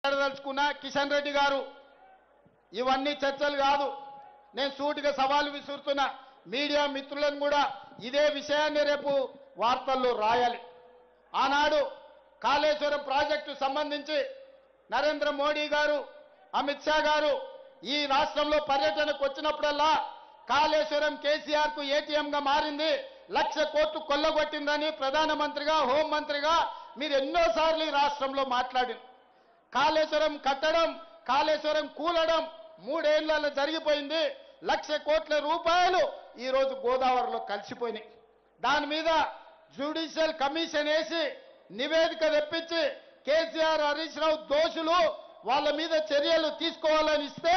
మాట్లాడదలుచుకున్న కిషన్ రెడ్డి గారు ఇవన్నీ చర్చలు కాదు. నేను సూటిగా సవాలు విసురుతున్నా. మీడియా మిత్రులను కూడా ఇదే విషయాన్ని రేపు వార్తల్లో రాయాలి. ఆనాడు కాళేశ్వరం ప్రాజెక్టు సంబంధించి నరేంద్ర మోడీ గారు, అమిత్ షా గారు ఈ రాష్ట్రంలో పర్యటనకు వచ్చినప్పుడల్లా కాళేశ్వరం కేసీఆర్ కు ఏటీఎంగా మారింది, 1,00,000 కోట్లు కొల్లగొట్టిందని ప్రధానమంత్రిగా, హోంమంత్రిగా మీరు ఎన్నోసార్లు ఈ రాష్ట్రంలో మాట్లాడింది. కాళేశ్వరం కట్టడం, కాళేశ్వరం కూలడం 3 ఏళ్లలో జరిగిపోయింది. 1,00,000 కోట్ల రూపాయలు ఈ రోజు గోదావరిలో కలిసిపోయినాయి. దాని మీద జ్యుడిషియల్ కమిషన్ వేసి నివేదిక తెప్పించి కేసీఆర్, హరీష్ రావు దోషులు, వాళ్ళ మీద చర్యలు తీసుకోవాలని ఇస్తే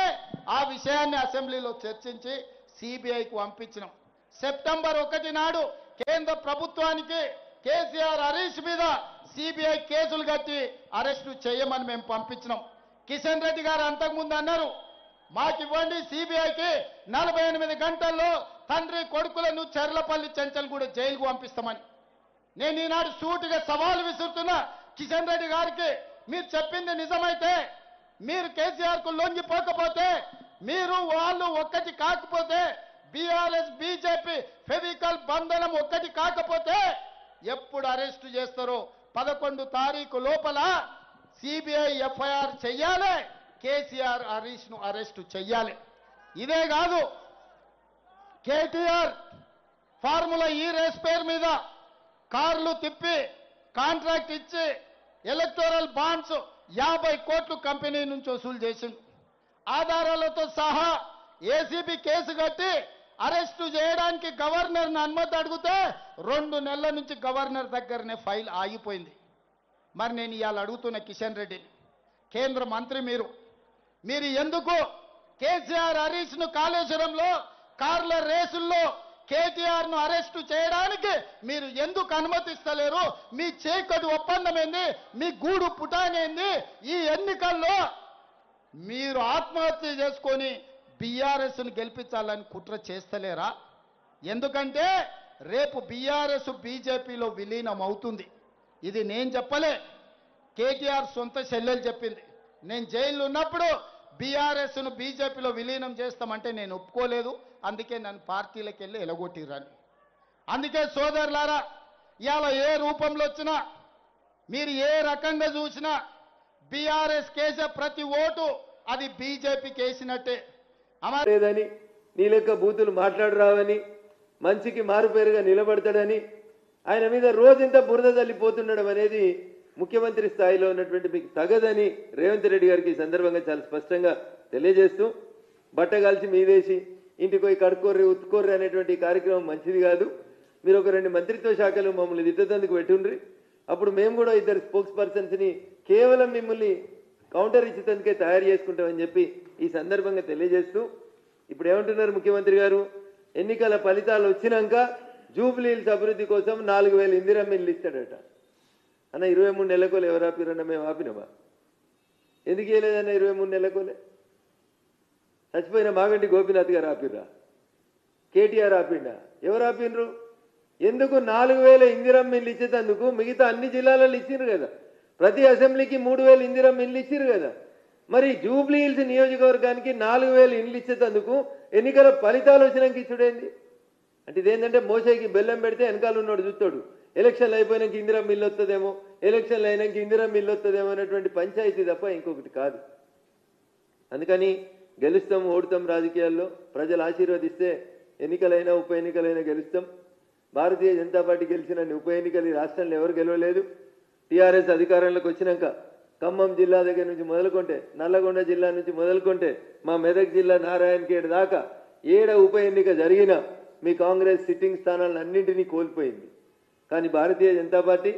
ఆ విషయాన్ని అసెంబ్లీలో చర్చించి సిబిఐకి పంపించినాం. సెప్టెంబర్ 1 నాడు కేంద్ర ప్రభుత్వానికి కేసీఆర్, హరీష్ మీద సిబిఐ కేసులు కట్టి అరెస్టు చేయమని మేము పంపించినాం. కిషన్ రెడ్డి గారు అంతకుముందు అన్నారు, మాకు ఇవ్వండి సిబిఐకి 48 గంటల్లో తండ్రి కొడుకులను చెర్లపల్లి చెంచల్గూడ జైలుకు పంపిస్తామని. నేను ఈనాడు సూటిగా సవాలు విసురుతున్నా కిషన్ రెడ్డి గారికి, మీరు చెప్పింది నిజమైతే, మీరు కేసీఆర్ కు లొంగిపోకపోతే, మీరు వాళ్ళు ఒక్కటి కాకపోతే, బీఆర్ఎస్ బీజేపీ ఫెవికల్ బంధనం ఒక్కటి కాకపోతే ఎప్పుడు అరెస్టు చేస్తారో 11 తారీఖు లోపల సిబిఐ ఎఫ్ఐఆర్ చెయ్యాలి, కేసీఆర్, హరీష్ ను అరెస్టు చెయ్యాలి. ఇదే కాదు, కేటీఆర్ ఫార్ములా ఈ రేస్ పేరు మీద కార్లు తిప్పి కాంట్రాక్ట్ ఇచ్చి ఎలక్టోరల్ బాండ్స్ 50 కోట్లు కంపెనీ నుంచి వసూలు చేసింది. ఆధారాలతో సహా ఏసీబీ కేసు కట్టి అరెస్టు చేయడానికి గవర్నర్ని అనుమతి అడిగితే 2 నెలల నుంచి గవర్నర్ దగ్గరనే ఫైల్ ఆగిపోయింది. మరి నేను ఇవాళ అడుగుతున్న కిషన్ రెడ్డిని, కేంద్ర మంత్రి మీరు ఎందుకు కేసీఆర్, హరీష్ ను కాళేశ్వరంలో కార్ల రేసుల్లో కేటీఆర్ ను అరెస్టు చేయడానికి మీరు ఎందుకు అనుమతిస్తలేరు? మీ చీకటి ఒప్పందం ఏంది? మీ గూడు పుటానేంది? ఈ ఎన్నికల్లో మీరు ఆత్మహత్య చేసుకొని బీఆర్ఎస్ ను గెలిపించాలని కుట్ర చేస్తలేరా? ఎందుకంటే రేపు బీఆర్ఎస్ బీజేపీలో విలీనం అవుతుంది. ఇది నేను చెప్పలే, కేటీఆర్ సొంత చెల్లెలు చెప్పింది. నేను జైల్లో ఉన్నప్పుడు బీఆర్ఎస్ ను బీజేపీలో విలీనం చేస్తామంటే నేను ఒప్పుకోలేదు, అందుకే నన్ను పార్టీలకు వెళ్ళి ఎలగొట్టిరని. అందుకే సోదరులారా, ఇవాళ ఏ రూపంలో వచ్చినా, మీరు ఏ రకంగా చూసినా బీఆర్ఎస్ కేసే ప్రతి ఓటు అది బీజేపీకి వేసినట్టే. లేదని, నీ లెక్క బూతులు మాట్లాడరావని, మంచికి మారుపేరుగా నిలబడతాడని, ఆయన మీద రోజంత బురద తల్లిపోతుండడం అనేది ముఖ్యమంత్రి స్థాయిలో ఉన్నటువంటి మీకు తగదని రేవంత్ రెడ్డి గారికి ఈ సందర్భంగా చాలా స్పష్టంగా తెలియజేస్తూ, బట్టగాల్చి మీదేసి ఇంటికి పోయి కడుక్కోర్రి ఉత్తుకోర్రి అనేటువంటి కార్యక్రమం మంచిది కాదు. మీరు ఒక 2 మంత్రిత్వ శాఖలు మమ్మల్ని దిద్దతందుకు పెట్టుండ్రి. అప్పుడు మేము కూడా 2 స్పోక్స్ పర్సన్స్ని కేవలం మిమ్మల్ని కౌంటర్ ఇచ్చేందుకే తయారు చేసుకుంటామని చెప్పి ఈ సందర్భంగా తెలియజేస్తూ, ఇప్పుడు ఏమంటున్నారు ముఖ్యమంత్రి గారు, ఎన్నికల ఫలితాలు వచ్చినాక జూబ్లీ హిల్స్ అభివృద్ధి కోసం 4,000 ఇందిరమ్మ ఇల్లు ఇస్తాడట. అన్న 23 నెలకోలే ఎవరు ఆపిరన్నా? మేము ఆపినమా? ఎందుకు ఇవ్వలేదన్న 23 నెలకోలే? చచ్చిపోయిన మాగంటి గోపీనాథ్ గారు ఆపిర్రా? కేటీఆర్ ఆపిండా? ఎవరు ఆపినరు? ఎందుకు 4,000 ఇందిరమ్మ ఇల్లు ఇచ్చేటందుకు మిగతా అన్ని జిల్లాలలో ఇచ్చిర్రు కదా, ప్రతి అసెంబ్లీకి 3,000 ఇందిరమ్మ ఇల్లు ఇచ్చిర్రు కదా. మరి జూబ్లీ హిల్స్ నియోజకవర్గానికి 4,000 ఇండ్లు ఇచ్చేటందుకు ఎన్నికల ఫలితాలు వచ్చినాక ఇచ్చుడేంది? అంటే ఇదేంటంటే మోసేకి బెల్లం పెడితే వెనకాల ఉన్నాడు చూస్తాడు, ఎలక్షన్లు అయిపోయినాక ఇందిరమ్మ ఇల్లు వస్తుందేమో, ఎలక్షన్లు అయినాక ఇందిరమ్మ ఇల్లు వస్తుందేమో అనేటువంటి పంచాయతీ తప్ప ఇంకొకటి కాదు. అందుకని గెలుస్తాం ఓడుతాం రాజకీయాల్లో, ప్రజలు ఆశీర్వదిస్తే ఎన్నికలైనా ఉప ఎన్నికలైనా గెలుస్తాం. భారతీయ జనతా పార్టీ గెలిచిన ఉప ఎన్నికలు ఈ రాష్ట్రంలో ఎవరు గెలవలేదు. టీఆర్ఎస్ అధికారంలోకి వచ్చినాక ఖమ్మం జిల్లా దగ్గర నుంచి మొదలుకుంటే, నల్లగొండ జిల్లా నుంచి మొదలుకుంటే, మా మెదక్ జిల్లా నారాయణఖేడ్ దాకా 7 ఉప ఎన్నిక జరిగినా మీ కాంగ్రెస్ సిట్టింగ్ స్థానాలను అన్నింటినీ కోల్పోయింది. కానీ భారతీయ జనతా పార్టీ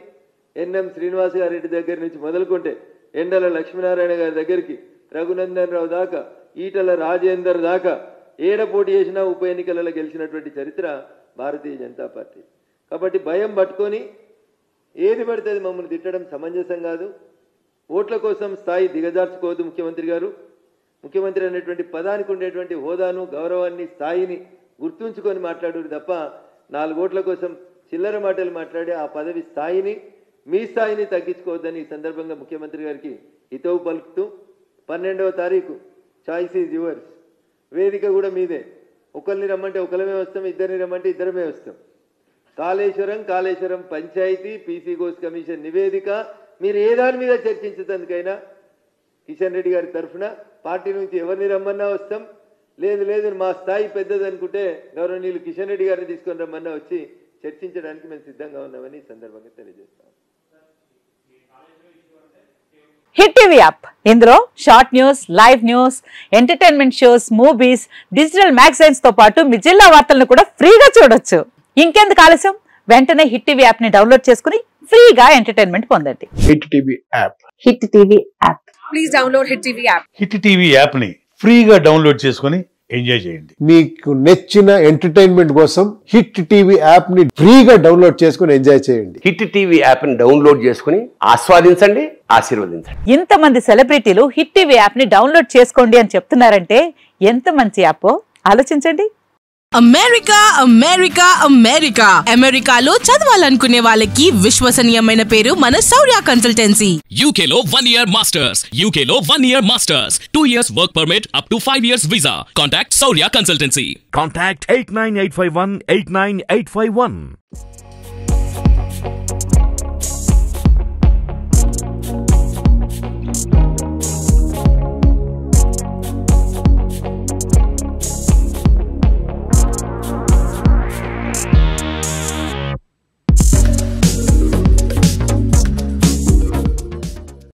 ఎన్ఎం శ్రీనివాస్ గారెడ్డి దగ్గర నుంచి మొదలుకుంటే, ఎండల లక్ష్మీనారాయణ గారి దగ్గరికి, రఘునందన్ రావు దాకా, ఈటల రాజేందర్ దాకా పోటీ చేసినా ఉప ఎన్నికలలో గెలిచినటువంటి చరిత్ర భారతీయ జనతా పార్టీ. కాబట్టి భయం పట్టుకొని ఏది పడితే అది మమ్మల్ని తిట్టడం సమంజసం కాదు. ఓట్ల కోసం స్థాయి దిగజార్చుకోవద్దు ముఖ్యమంత్రి గారు. ముఖ్యమంత్రి అనేటువంటి పదానికి ఉండేటువంటి హోదాను, గౌరవాన్ని, స్థాయిని గుర్తుంచుకొని మాట్లాడారు తప్ప 4 ఓట్ల కోసం చిల్లర మాటలు మాట్లాడి ఆ పదవి స్థాయిని మీ స్థాయిని తగ్గించుకోవద్దని ఈ సందర్భంగా ముఖ్యమంత్రి గారికి హితవు పలుకుతూ 12వ తారీఖు చాయిస్ ఈజ్ యువర్స్, వేదిక కూడా మీదే. ఒకరిని రమ్మంటే ఒకరిమే వస్తాం, ఇద్దరిని రమ్మంటే ఇద్దరమే వస్తాం. కాళేశ్వరం పంచాయతీ పీసీ ఘోష్ కమిషన్ నివేదిక మీరు ఏ దాని మీద చర్చించేందుకైనా కిషన్ రెడ్డి గారి తరఫున పార్టీ నుంచి ఎవరిని రమ్మన్నా వస్తాం. లేదు మా స్థాయి పెద్దది అనుకుంటే గౌరవనీయులు కిషన్ రెడ్డి గారిని తీసుకొని రమ్మన్నా వచ్చి చర్చించడానికి మేము సిద్ధంగా ఉన్నామని ఈ సందర్భంగా తెలియజేస్తాం. హిట్ టీవీ యాప్, ఇందులో short news, live news, entertainment shows, movies, digital magazines తో పాటు మీ జిల్లా వార్తలను కూడా ఫ్రీగా చూడొచ్చు. ఇంకెందుకు ఆలస్యం, వెంటనే హిట్ టీవీ యాప్ ని డౌన్లోడ్ చేసుకుని ఫ్రీగా ఎంటర్టైన్మెంట్ పొందండి. Hit TV app. Hit TV app, please download hit TV app. Hit TV app ని ఫ్రీగా డౌన్లోడ్ చేసుకుని ఎంజాయ్ చేయండి. మీకు నచ్చిన ఎంటర్టైన్మెంట్ కోసం హిట్ టీవీ యాప్ ని ఫ్రీగా డౌన్లోడ్ చేసుకుని ఎంజాయ్ చేయండి. హిట్ టీవీ యాప్ ని డౌన్లోడ్ చేసుకుని ఆస్వాదించండి, ఆశీర్వదించండి. ఇంతమంది సెలబ్రిటీలు హిట్ టీవీ యాప్ ని డౌన్లోడ్ చేసుకోండి అని చెప్తున్నారంటే ఎంత మంచి యాప్ ఆలోచించండి. అమెరికాలో చదవాలనుకునే వాళ్ళకి విశ్వసనీయమైన పేరు మన శౌర్య కన్సల్టెన్సీ. UK లో 1 year masters, UK లో 1 year masters, 2 years work permit up to 5 years visa. Contact Shaurya Consultancy. Contact 89851 89851.